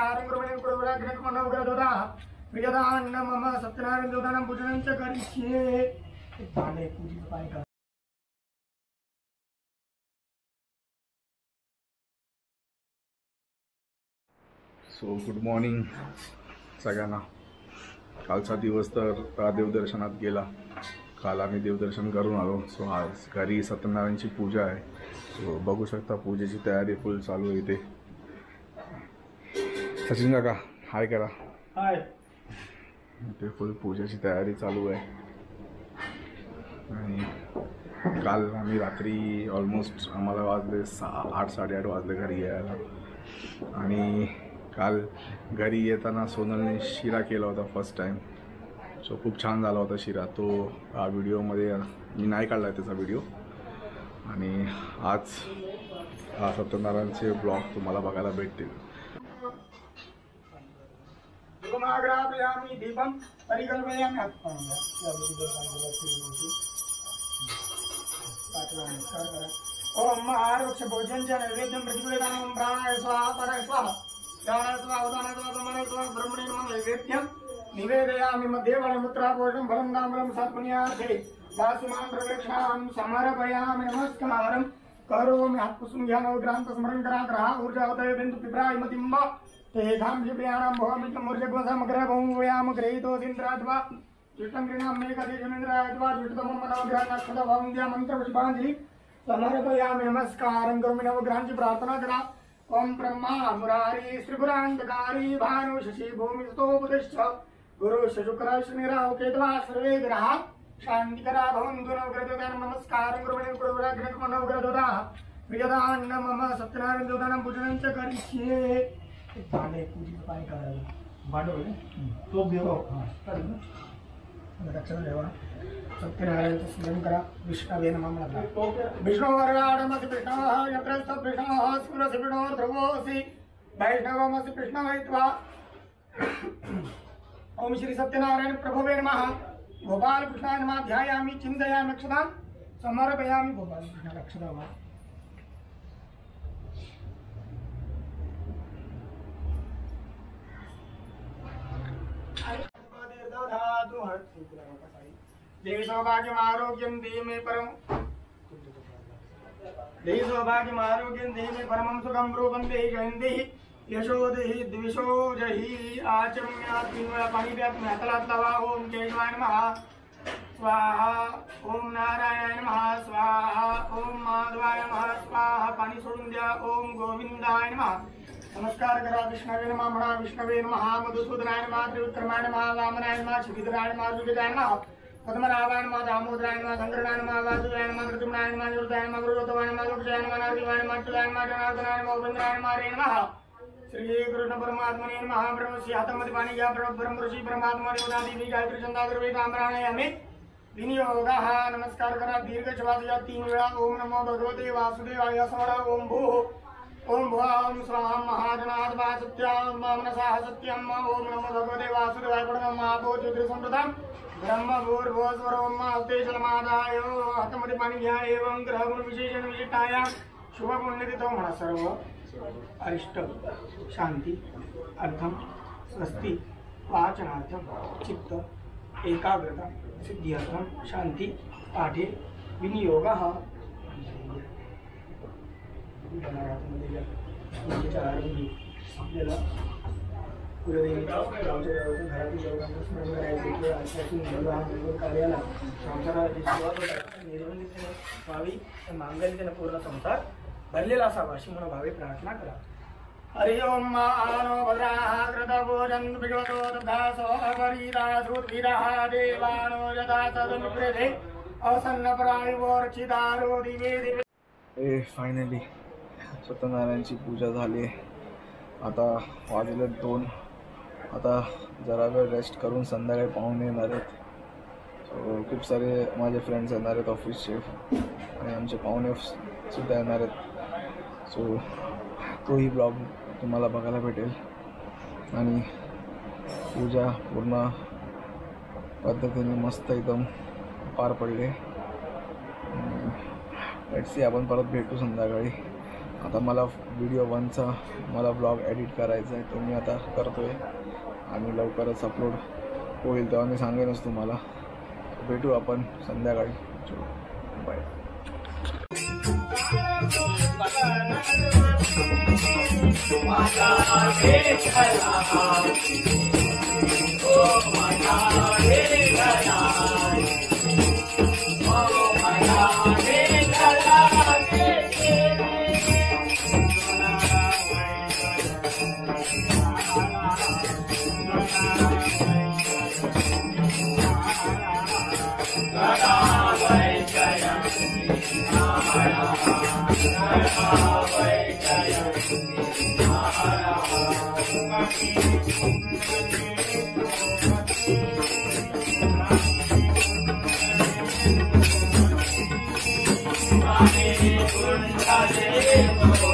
नमस्कारं करोमि कुरुवराग्रहमनोग्रदोदा प्रियदान्न मम सत्यनारायण देवतानां पूजनं च करिष्ये। भांडे पूजी पाय का सो गुड मॉर्निंग सगळ्यांना। कालचा दिवस तर देवदर्शनात गेला। काल आम्ही देवदर्शन करून आलो। सो आज घरी सत्यनारायणची पूजा आहे। सो बघू शकता पूजेची तयारी फुल चालू आहे इथे। सचिन काका हाय करा। हाय। इथे फुल पूजेची तयारी चालू आहे। आणि काल आम्ही रात्री ऑलमोस्ट आम्हाला वाजले 8-8:30 वाजले घरी यायला। आणि काल घरी येताना सोनलने शिरा केला होता फर्स्ट टाइम। सो खूप छान झाला होता शिरा। तो व्हिडिओमध्ये मी नाही काढला त्याचा व्हिडिओ। आणि आज सत्यनारायणचे ब्लॉग तुम्हाला बघायला भेटतील। धूमाग्रापयामि दीपं परिकल्पयामि ओम आरोक्ष भोजन च नैवेद्यं प्रतिपूरयामि प्राणाय स्वाहा पराय स्वाहा ज्ञानाय स्वाहा उदानाय स्वाहा ब्रह्मणे स्वाहा ब्रह्मणे नमः नैवेद्यं निवेदयामि मध्ये वणमुद्रापूर्णं फलं ताम्रं सत्पुण्यार्थे वासुमान् प्रदक्षिणां समर्पयामि नमस्कारं करोमि। हातपुसून घ्या। नवग्रहांचं स्मरण करा। ग्रहा ऊर्जा उदय बिंदू पिप्रायमतिंब तेधाम जिप्रियाणां भोमितं मूर्जगुणसमग्र भौमव्याम ग्रहीतोऽसीन्द्राद्वा जुष्टं गृणां मेघदेशमेन्द्राद्वा जुष्टतमं मनोग्रहानाक्षतभावन्द्या मन्त्रपुष्पाञ्जलि समर्पयामि नमस्कारं करोमि। नवग्रहांची प्रार्थना करा। ओम ब्रह्मा मुरारी श्रीगुरांधकारी भानु शशि भूमिस्तोपदिष्ट गुरु शुक्र शनिराव केतवा सर्वे ग्रहा शांतिकरा भवन्तु। नवग्रहान् नमस्कारं करोमि कुरुवराग्रहमनोग्रदोदा प्रियदान्न मम सत्यनारायण देवतानां पूजनं च करिष्ये। भांडे पूजी पाय का भांडो तो देव दक्षिण देवा सत्यनारायणचं स्मरण करा। विष्णवे नमः। विष्णुवर्णाडमसि कृष्णः यत्रस्थ कृष्णः सुरसि विष्णोर् ध्रुवोऽसि वैष्णवमसि कृष्णवैत्वा। ओम श्री सत्यनारायण प्रभवे नमः। गोपाल कृष्णाय नमः। ध्यायामि चिन्तयामि अक्षतां समर्पयामि। गोपाल कृष्ण अक्षतां देहि सौभाग्यम आरोग्यम देहि मे परम देहि सौभाग्यम आरोग्यम देहि मे परमं सुखं रूपं देहि जयं देहि यशो देहि द्विषो जहि आचम्या 3 वेळा पाणी प्या। तुम्ही हातालात लावा। ओम केशवाय नमः स्वाहा ओम नारायणाय नमः स्वाहा ओम माधवाय नमः स्वाहा। पाणी सोडून द्या। ओम गोविंदाय नमः। नमस्कार करा। विष्णवे नमः म्हणा। विष्णवे नमः मधुसूदनाय नमः त्रिविक्रमाय नमः वामनाय नमः श्रीधराय नमः जुगजाय नमः पद्मनाभाय नमः दामोदराय नमः शंकराय नमः वासुदेवाय नमः नृसिंहाय नमः निरुद्धाय नमः गुरुवत्वाय नमः लोकजाय नमः नारदीवाय नमः अच्युताय नमः जनार्दनाय नमः उपेन्द्राय नमः हरे नमः। श्री कृष्ण परमात्मने नमः। ब्रह्मस्य हातामध्ये पाणी घ्या। ब्रह्म ऋषी परमात्मा देवतादेवी गायत्री छंदा सर्वे कामराणायामि विनियोगः। नमस्कार करा। दीर्घ श्वास घ्या 3 वेळा। ओम नमो भगवते वासुदेवाय सोडा। ओम भूः ओम भुवां स्वाहा महाजनाद्वा सत्यं मनसा सत्यं। ओम नमो भगवते वासुदेवाय प्रणमः। महाभो ज्योतिर्संप्रदां ब्रह्म भूर्भुवस्वरोम ते जलमादाय। हातामध्ये पाणी घ्या। एवं ग्रहगुण विशेषण विशिष्टाया शुभ पुण्यतिथो म्हणा। सर्व अरिष्ट शांति अर्थम स्वस्ति वाचनार्थम चित्त एकाग्रता सिद्ध्यर्थम शांति पाठे विनियोगः। आपल्याला घरातील लोकांचं स्मरण करायचं कार्याला संसाराची सुरुवात निर्बंधित व्हावी। मांगल्य पूर्ण संसार भरलेला असावा अशी मनोभावे प्रार्थना करा। हरि ओम मानो भद्राः कृतभोजन भगवतो दधासो अपरीदासुद्भिरः देवानो यथा तदनुप्रेते असन्न प्रायुर्चिदारो दिवे दिवे। फायनली सत्यनारायणची पूजा झाली। आता वाजले 2। आता जरा वेळ रेस्ट करून संध्याकाळी पाहुणे येणार आहेत। सो खूप सारे माझे फ्रेंड्स येणार आहेत ऑफिसचे आणि आमचे पाहुणे सुद्धा येणार आहेत। सो तोही ब्लॉग तुम्हाला बघायला भेटेल। आणि पूजा पूर्ण पद्धतीने मस्त एकदम पार पडले। लेट्स सी आपण परत भेटू संध्याकाळी। आता मला व्हिडिओ 1चा मला ब्लॉग एडिट करायचा आहे, तो मी आता करतो आहे आणि लवकरच अपलोड होईल तेव्हा मी सांगेनच तुम्हाला. भेटू आपण संध्याकाळी. बाय. Hare